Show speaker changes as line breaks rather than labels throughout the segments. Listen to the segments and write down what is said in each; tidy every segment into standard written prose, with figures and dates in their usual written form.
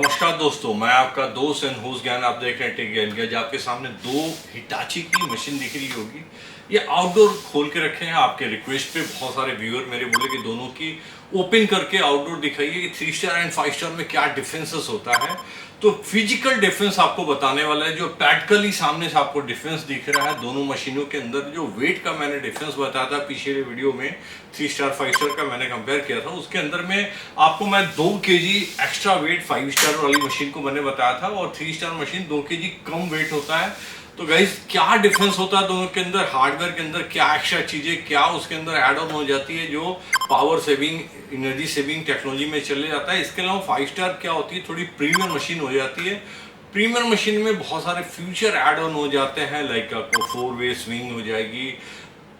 नमस्कार दोस्तों, मैं आपका दोस्त एंड होस्ट ज्ञान। आप देख रहे हैं टेक ज्ञान। आज आपके सामने दो हिटाची की मशीन दिख रही होगी। ये आउटडोर खोल के रखे हैं आपके रिक्वेस्ट पे। बहुत सारे व्यूअर मेरे बोले कि दोनों की ओपन करके आउटडोर दिखाइए कि 3 स्टार एंड 5 स्टार में क्या डिफरेंसेस होता है। तो फिजिकल डिफरेंस आपको बताने वाला है, जो प्रैक्टिकली सामने से आपको डिफरेंस दिख रहा है दोनों मशीनों के अंदर। जो वेट का मैंने डिफरेंस बताया था पिछले वीडियो में, 3 स्टार 5 स्टार का मैंने कंपेयर किया था, उसके अंदर में आपको मैं 2 केजी एक्स्ट्रा वेट 5 स्टार वाली मशीन को मैंने बताया था, और 3 स्टार मशीन 2 केजी कम वेट होता है। तो गाइस, क्या डिफरेंस होता है दोनों के अंदर, हार्डवेयर के अंदर क्या एक्स्ट्रा चीजें क्या उसके अंदर ऐड ऑन हो जाती है जो power saving, energy saving technology में चले जाता है। इसके अलावा 5 स्टार क्या होती है, थोड़ी प्रीमियम मशीन हो जाती है। प्रीमियम मशीन में बहुत सारे फ्यूचर ऐड ऑन हो जाते हैं, लाइक आपको 4 वे स्विंग हो जाएगी,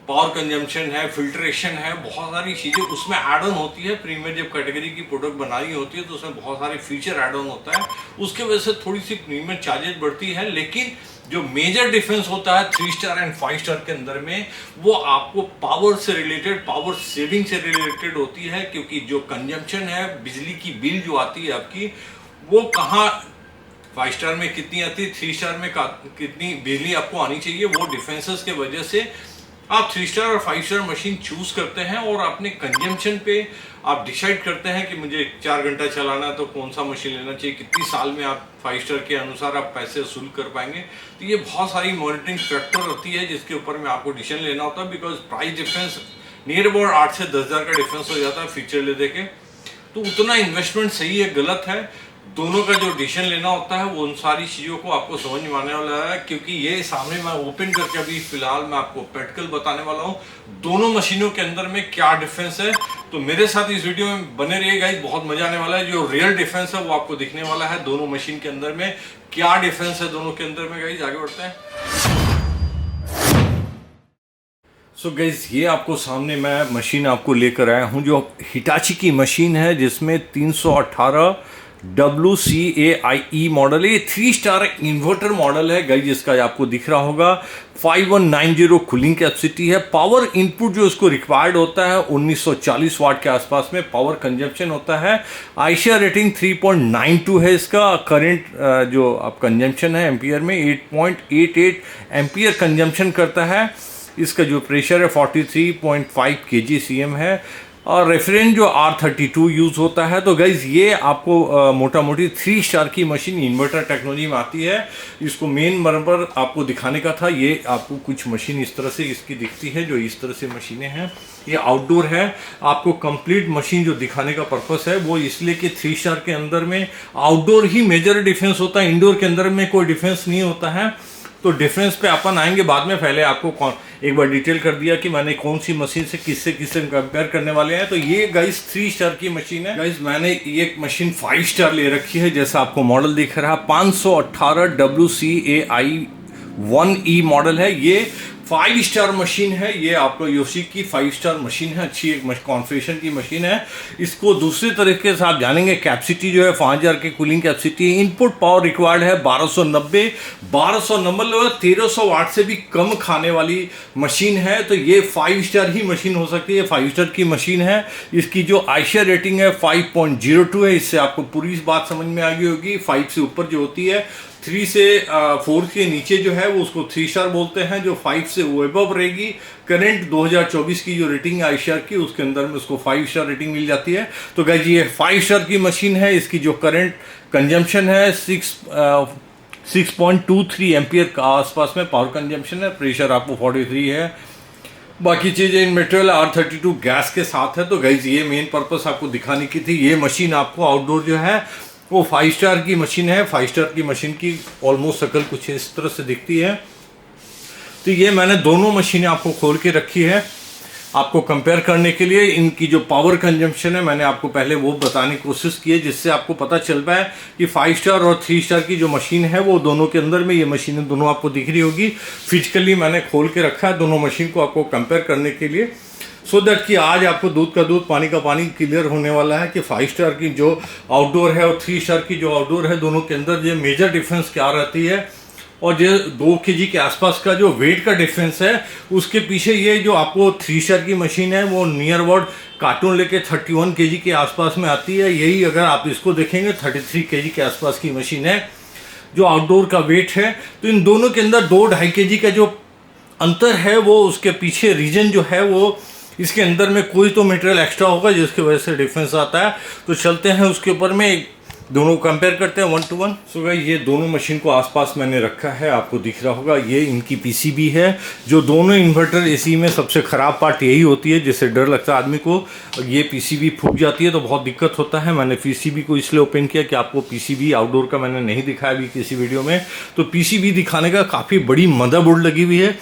पावर कंजम्पशन है, फिल्ट्रेशन है, बहुत सारी चीजें उसमें ऐड ऑन होती है। प्रीमियम जब कैटेगरी की प्रोडक्ट बनानी होती है तो उसमें बहुत सारे फीचर ऐड ऑन होता है, उसके वजह से थोड़ी सी प्रीमियम चार्जेस बढ़ती है। लेकिन जो मेजर डिफरेंस होता है 3 स्टार एंड 5 स्टार के अंदर में, वो आपको पावर से रिलेटेड, पावर सेविंग से रिलेटेड होती है। क्योंकि जो कंजम्पशन है, बिजली की बिल जो आती है आपकी, वो कहाँ 5 स्टार में कितनी आती है, 3 स्टार में कितनी बिजली आपको आनी चाहिए, वो डिफरेंसेस के वजह से आप 3 स्टार और 5 स्टार मशीन चूज करते हैं और अपने कंजम्पशन पे आप डिसाइड करते हैं कि मुझे 4 घंटा चलाना है तो कौन सा मशीन लेना चाहिए, कितनी साल में आप 5 स्टार के अनुसार आप पैसे वसूल कर पाएंगे। तो ये बहुत सारी मॉनिटरिंग फैक्टर होती है जिसके ऊपर में आपको डिसीजन लेना होता है। Because price difference near about 8 से 10 हज़ार का डिफरेंस हो जाता है फीचर ले देके। तो उतना इन्वेस्टमेंट सही है गलत है, दोनों का जो डिसीजन लेना होता है वो उन सारी चीज़ों को आपको समझ में आने वाला है। क्योंकि ये सामने मैं ओपन करके अभी फिलहाल मैं आपको प्रैक्टिकल बताने वाला हूँ दोनों मशीनों के अंदर में क्या डिफरेंस है। तो मेरे साथ इस वीडियो में बने रहिएगा, बहुत मजा आने वाला है। जो रियल डिफरेंस है वो आपको दिखने वाला है दोनों मशीन के अंदर में, क्या डिफरेंस है दोनों के अंदर में। गाइज आगे बढ़ते हैं। सो गाइज, ये आपको सामने मैं मशीन आपको लेकर आया हूँ जो हिटाची की मशीन है, जिसमें 318 WCAIE मॉडल है। ये 3 स्टार इन्वर्टर मॉडल है गाइज, जिसका आपको दिख रहा होगा। 5190 कूलिंग कैपेसिटी है। पावर इनपुट जो इसको रिक्वायर्ड होता है 1940 वाट के आसपास में पावर कंजम्पशन होता है। आईशिया रेटिंग 3.92 है। इसका करंट जो आप कंजम्पशन है एम्पियर में 8.88 एम्पियर कंजम्पशन करता है। इसका जो प्रेशर है 43.5 kgcm है, और रेफरेंस जो R32 यूज़ होता है। तो गाइज, ये आपको मोटा मोटी 3 स्टार की मशीन इन्वर्टर टेक्नोलॉजी में आती है। इसको मेन बराबर आपको दिखाने का था। ये आपको कुछ मशीन इस तरह से इसकी दिखती है, जो इस तरह से मशीनें हैं। ये आउटडोर है, आपको कंप्लीट मशीन जो दिखाने का पर्पस है वो इसलिए कि 3 स्टार के अंदर में आउटडोर ही मेजर डिफरेंस होता है, इंडोर के अंदर में कोई डिफरेंस नहीं होता है। तो डिफरेंस पे अपन आएंगे बाद में, पहले आपको एक बार डिटेल कर दिया कि मैंने कौन सी मशीन से किससे कंपेयर करने वाले हैं। तो ये गाइस 3 स्टार की मशीन है। गाइस, मैंने ये मशीन 5 स्टार ले रखी है, जैसा आपको मॉडल दिख रहा है। 518 WCAI 1E मॉडल है। ये 5 स्टार मशीन है। ये आपको योशी की 5 स्टार मशीन है, अच्छी एक कॉन्फ़िगरेशन की मशीन है। इसको दूसरे तरीके से आप जानेंगे। कैपेसिटी जो है 5000 की कूलिंग कैपेसिटी है। इनपुट पावर रिक्वायर्ड है 1290 1300 वाट से भी कम खाने वाली मशीन है। तो ये 5 स्टार ही मशीन हो सकती है, 5 स्टार की मशीन है। इसकी जो आईशिया रेटिंग है 5.02 है। इससे आपको पूरी बात समझ में आ गई होगी। 5 से ऊपर जो होती है, 3 से 4 के नीचे जो है वो उसको 3 स्टार बोलते हैं। जो 5 से वो अबव रहेगी, करंट 2024 की जो रेटिंग है आईशिया की, उसके अंदर में उसको 5 स्टार रेटिंग मिल जाती है। तो गाइस, ये 5 स्टार की मशीन है। इसकी जो करंट कंजम्पशन है 6.23 एम्पियर का आसपास में पावर कंजम्पशन है। प्रेशर आपको 43 है। बाकी चीज़ें इन मटेरियल R32 गैस के साथ है। तो गाइस, ये मेन पर्पस आपको दिखाने की थी। ये मशीन आपको आउटडोर जो है वो 5 स्टार की मशीन है। 5 स्टार की मशीन की ऑलमोस्ट शक्ल कुछ इस तरह से दिखती है। तो ये मैंने दोनों मशीनें आपको खोल के रखी है आपको कंपेयर करने के लिए। इनकी जो पावर कंजम्पशन है मैंने आपको पहले वो बताने की कोशिश की है, जिससे आपको पता चल पाए कि 5 स्टार और 3 स्टार की जो मशीन है वो दोनों के अंदर में ये मशीनें दोनों आपको दिख रही होगी। फिजिकली मैंने खोल के रखा है दोनों मशीन को आपको कंपेयर करने के लिए, सो दैट कि आज आपको दूध का दूध पानी का पानी क्लियर होने वाला है कि 5 स्टार की जो आउटडोर है और 3 स्टार की जो आउटडोर है, दोनों के अंदर ये मेजर डिफरेंस क्या रहती है। और जो 2 kg के आसपास का जो वेट का डिफरेंस है, उसके पीछे ये जो आपको 3 स्टार की मशीन है वो नियर अबाउट कार्टून लेके 31 kg के आसपास में आती है। यही अगर आप इसको देखेंगे 33 kg के आसपास की मशीन है जो आउटडोर का वेट है। तो इन दोनों के अंदर 2-2.5 kg का जो अंतर है वो उसके पीछे रीजन जो है वो इसके अंदर में कोई तो मटेरियल एक्स्ट्रा होगा जिसकी वजह से डिफरेंस आता है। तो चलते हैं उसके ऊपर में दोनों कंपेयर करते हैं 1 to 1। सो गाइस ये दोनों मशीन को आसपास मैंने रखा है, आपको दिख रहा होगा ये इनकी पीसीबी है। जो दोनों इन्वर्टर एसी में सबसे ख़राब पार्ट यही होती है जिससे डर लगता है आदमी को, ये पीसीबी फूक जाती है तो बहुत दिक्कत होता है। मैंने पीसीबी को इसलिए ओपन किया कि आपको पीसीबी आउटडोर का मैंने नहीं दिखाया अभी किसी वीडियो में। तो पीसीबी दिखाने का काफ़ी बड़ी मदरबोर्ड लगी हुई है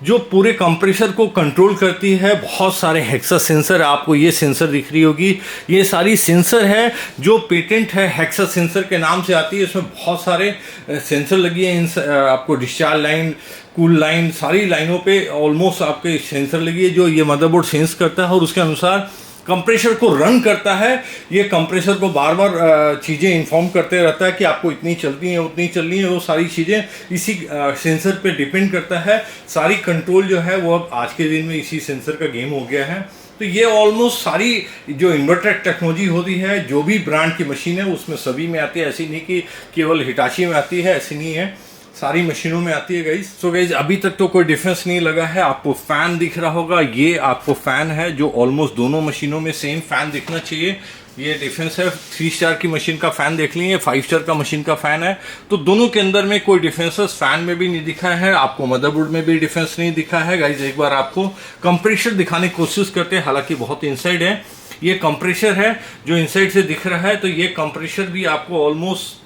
जो पूरे कंप्रेसर को कंट्रोल करती है। बहुत सारे हेक्सा सेंसर, आपको ये सेंसर दिख रही होगी, ये सारी सेंसर है जो पेटेंट है हेक्सा सेंसर के नाम से आती है। इसमें बहुत सारे सेंसर लगी है, आपको डिस्चार्ज लाइन, कूल लाइन, सारी लाइनों पे ऑलमोस्ट आपके सेंसर लगी है जो ये मदरबोर्ड सेंस करता है और उसके अनुसार कंप्रेसर को रन करता है। ये कंप्रेसर को बार बार चीज़ें इन्फॉर्म करते रहता है कि आपको इतनी चलती है उतनी चलनी है, वो सारी चीज़ें इसी सेंसर पे डिपेंड करता है। सारी कंट्रोल जो है वो अब आज के दिन में इसी सेंसर का गेम हो गया है। तो ये ऑलमोस्ट सारी जो इन्वर्टर टेक्नोलॉजी होती है जो भी ब्रांड की मशीन है उसमें सभी में आती है, ऐसी नहीं कि केवल हिटाची में आती है, ऐसी नहीं है, सारी मशीनों में आती है गाइज। सो गाइज अभी तक तो कोई डिफरेंस नहीं लगा है। आपको फैन दिख रहा होगा, ये आपको फैन है जो ऑलमोस्ट दोनों मशीनों में सेम फैन दिखना चाहिए। ये डिफरेंस है, 3 स्टार की मशीन का फैन देख लीजिए, 5 स्टार का मशीन का फैन है। तो दोनों के अंदर में कोई डिफरेंसेस फैन में भी नहीं दिखा है, आपको मदरबोर्ड में भी डिफरेंस नहीं दिखा है। गाइज एक बार आपको कंप्रेसर दिखाने की कोशिश करते हैं, हालांकि बहुत इनसाइड है। ये कंप्रेसर है जो इनसाइड से दिख रहा है, तो ये कंप्रेसर भी आपको ऑलमोस्ट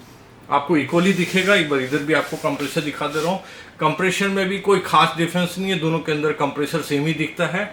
आपको इक्वली दिखेगा। एक बार इधर भी आपको कंप्रेसर दिखा दे रहा हूँ, कंप्रेसर में भी कोई खास डिफरेंस नहीं है, दोनों के अंदर कंप्रेसर सेम ही दिखता है।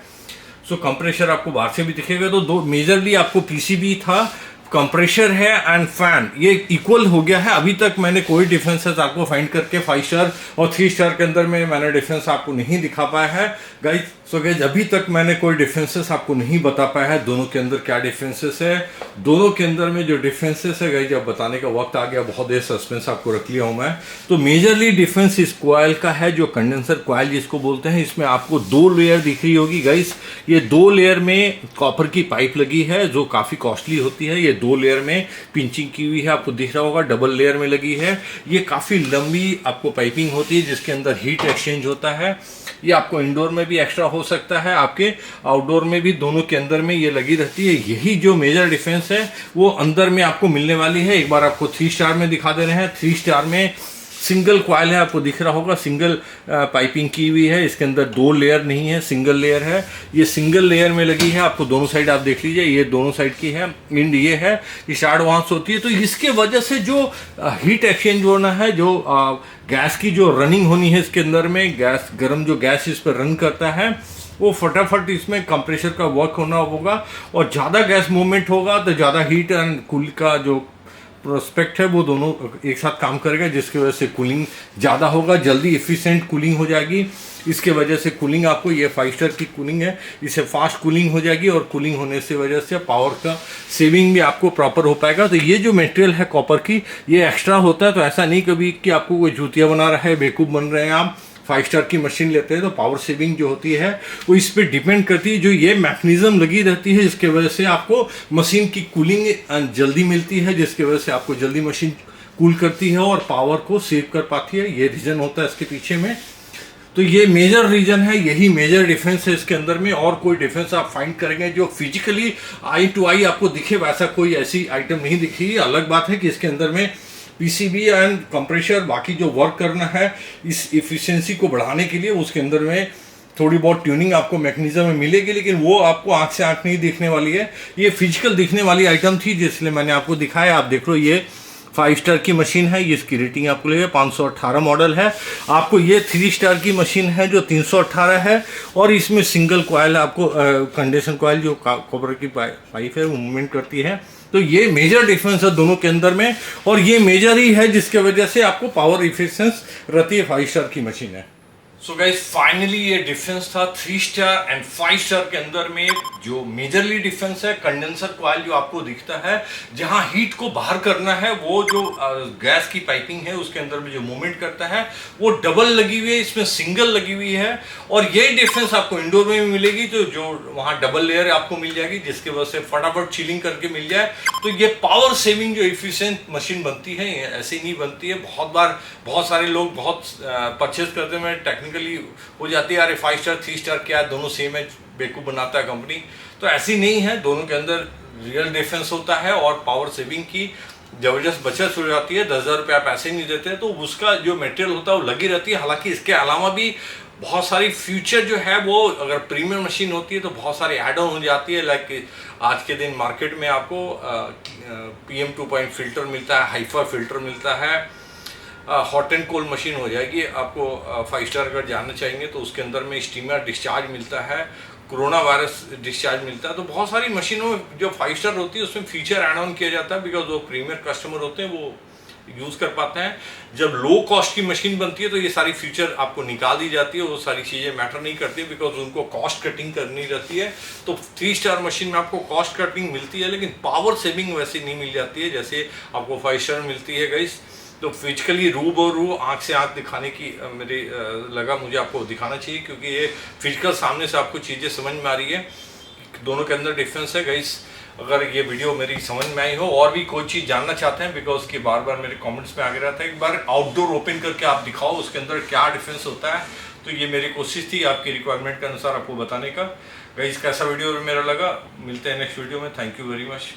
सो कंप्रेसर आपको बाहर से भी दिखेगा। तो दो मेजरली आपको पीसीबी था, कंप्रेसर है एंड फैन, ये इक्वल हो गया है। अभी तक मैंने कोई डिफरेंसेस आपको फाइंड करके 5 स्टार और 3 स्टार के अंदर में मैंने डिफरेंस आपको नहीं दिखा पाया है गाइज। सो गाइज अभी तक मैंने कोई डिफरेंसेस आपको नहीं बता पाया है दोनों के अंदर क्या डिफरेंसेस है। दोनों के अंदर में जो डिफरेंसेस है गाइज अब बताने का वक्त आ गया, बहुत देर सस्पेंस आपको रख लिया हूं मैं। तो मेजरली डिफरेंस इस कॉइल का है, जो कंडेंसर कॉइल जिसको बोलते हैं, इसमें आपको 2 लेयर दिख रही होगी गाइज। ये 2 लेयर में कॉपर की पाइप लगी है जो काफी कॉस्टली होती है। ये 2 लेयर में पिंचिंग की हुई है, आपको दिख रहा होगा, डबल लेयर में लगी है। ये काफी लंबी आपको पाइपिंग होती है जिसके अंदर हीट एक्सचेंज होता है। ये आपको इंडोर में भी एक्स्ट्रा हो सकता है, आपके आउटडोर में भी, दोनों के अंदर में ये लगी रहती है। यही जो मेजर डिफरेंस है वो अंदर में आपको मिलने वाली है। एक बार आपको 3 स्टार में दिखा दे रहे हैं। 3 स्टार में सिंगल कॉइल है, आपको दिख रहा होगा, सिंगल पाइपिंग की हुई है, इसके अंदर 2 लेयर नहीं है, सिंगल लेयर है। ये सिंगल लेयर में लगी है, आपको दोनों साइड आप देख लीजिए, ये दोनों साइड की है, इंड ये है, ये स्टार्ट वहां से होती है। तो इसके वजह से जो हीट एक्सचेंज होना है, जो गैस की जो रनिंग होनी है इसके अंदर में, गैस गर्म जो गैस इस पर रन करता है वो फटाफट इसमें कंप्रेसर का वर्क होना होगा, और ज़्यादा गैस मूवमेंट होगा तो ज़्यादा हीट एंड कूल का जो प्रोस्पेक्ट है वो दोनों एक साथ काम करेगा, जिसकी वजह से कूलिंग ज़्यादा होगा, जल्दी इफिशिएंट कूलिंग हो जाएगी। इसके वजह से कूलिंग आपको, ये 5 स्टार की कूलिंग है, इससे फास्ट कूलिंग हो जाएगी, और कूलिंग होने से वजह से पावर का सेविंग भी आपको प्रॉपर हो पाएगा। तो ये जो मटेरियल है कॉपर की, ये एक्स्ट्रा होता है, तो ऐसा नहीं कभी कि आपको कोई जूतियाँ बना रहा है, बेवकूफ़ बन रहे हैं आप। 5 स्टार की मशीन लेते हैं तो पावर सेविंग जो होती है वो इस पे डिपेंड करती है। जो ये मैकेनिज्म लगी रहती है इसके वजह से आपको मशीन की कूलिंग जल्दी मिलती है, जिसकी वजह से आपको जल्दी मशीन कूल करती है और पावर को सेव कर पाती है। ये रीजन होता है इसके पीछे में। तो ये मेजर रीजन है, यही मेजर डिफरेंस है इसके अंदर में। और कोई डिफरेंस आप फाइंड करेंगे जो फिजिकली आई टू आई आपको दिखे, वैसा कोई ऐसी आइटम नहीं दिखी। अलग बात है कि इसके अंदर में पीसीबी एंड कंप्रेसर, बाकी जो वर्क करना है इस इफिशिएंसी को बढ़ाने के लिए, उसके अंदर में थोड़ी बहुत ट्यूनिंग आपको मैकेनिज्म में मिलेगी, लेकिन वो आपको आंख से आंख नहीं दिखने वाली है। ये फिजिकल दिखने वाली आइटम थी जिसलिए मैंने आपको दिखाया। आप देख लो, ये 5 स्टार की मशीन है, ये इसकी रेटिंग आपको लगेगा 518 मॉडल है। आपको ये 3 स्टार की मशीन है जो 318 है, और इसमें सिंगल कॉइल आपको कंडेंसर कॉइल जो कॉपर की पाइप है वो मूवमेंट करती है। तो ये मेजर डिफरेंस है दोनों के अंदर में, और ये मेजर ही है जिसके वजह से आपको पावर इफिशिएंस रहती है 5 स्टार की मशीन है। सो गाइस फाइनली ये डिफरेंस था 3 स्टार एंड 5 स्टार के अंदर में। जो मेजरली डिफरेंस है, कंडेंसर कॉइल जो आपको दिखता है, जहां हीट को बाहर करना है, वो जो गैस की पाइपिंग है उसके अंदर में जो मूवमेंट करता है वो डबल लगी हुई है, इसमें सिंगल लगी हुई है। और ये डिफरेंस आपको इंडोर में भी मिलेगी, तो जो वहां डबल लेयर आपको मिल जाएगी जिसके वजह से फटाफट चिलिंग करके मिल जाए। तो ये पावर सेविंग जो इफिशिएंट मशीन बनती है, ये ऐसी नहीं बनती है। बहुत बार बहुत सारे लोग बहुत परचेज करते हैं, टेक्निकली हो जाती है, अरे 5 स्टार 3 स्टार क्या है, दोनों सेम है, बेवकूफ बनाता है कंपनी। तो ऐसी नहीं है, दोनों के अंदर रियल डिफरेंस होता है और पावर सेविंग की जबरदस्त बचत हो जाती है। 10,000 रुपये आप ऐसे ही नहीं देते, तो उसका जो मटेरियल होता है वो लगी रहती है। हालांकि इसके अलावा भी बहुत सारी फ्यूचर जो है, वो अगर प्रीमियम मशीन होती है तो बहुत सारी एड ऑन हो जाती है। लाइक आज के दिन मार्केट में आपको PM 2.0 फिल्टर मिलता है, हाइफा फिल्टर मिलता है, हॉट एंड कोल्ड मशीन हो जाएगी। आपको 5 स्टार अगर जानना चाहेंगे तो उसके अंदर में स्टीमर डिस्चार्ज मिलता है, कोरोना वायरस डिस्चार्ज मिलता है। तो बहुत सारी मशीनों में जो 5 स्टार होती है उसमें फीचर ऐड ऑन किया जाता है, बिकॉज वो प्रीमियर कस्टमर होते हैं वो यूज़ कर पाते हैं। जब लो कॉस्ट की मशीन बनती है तो ये सारी फीचर आपको निकाल दी जाती है, वो सारी चीज़ें मैटर नहीं करती, बिकॉज उनको कॉस्ट कटिंग करनी रहती है। तो 3 स्टार मशीन में आपको कॉस्ट कटिंग मिलती है, लेकिन पावर सेविंग वैसी नहीं मिल जाती है जैसे आपको 5 स्टार मिलती है गाइस। तो फिजिकली रूबरू आंख से आंख दिखाने की मेरी लगा मुझे आपको दिखाना चाहिए, क्योंकि ये फिजिकल सामने से आपको चीज़ें समझ में आ रही है, दोनों के अंदर डिफरेंस है गाइस। अगर ये वीडियो मेरी समझ में आई हो और भी कोई चीज़ जानना चाहते हैं, बिकॉज कि बार बार मेरे कमेंट्स में आगे रहता है, एक बार आउटडोर ओपन करके आप दिखाओ उसके अंदर क्या डिफरेंस होता है। तो ये मेरी कोशिश थी आपकी रिक्वायरमेंट के अनुसार आपको बताने का। गाइस कैसा वीडियो मेरा लगा, मिलते हैं नेक्स्ट वीडियो में। Thank you very much.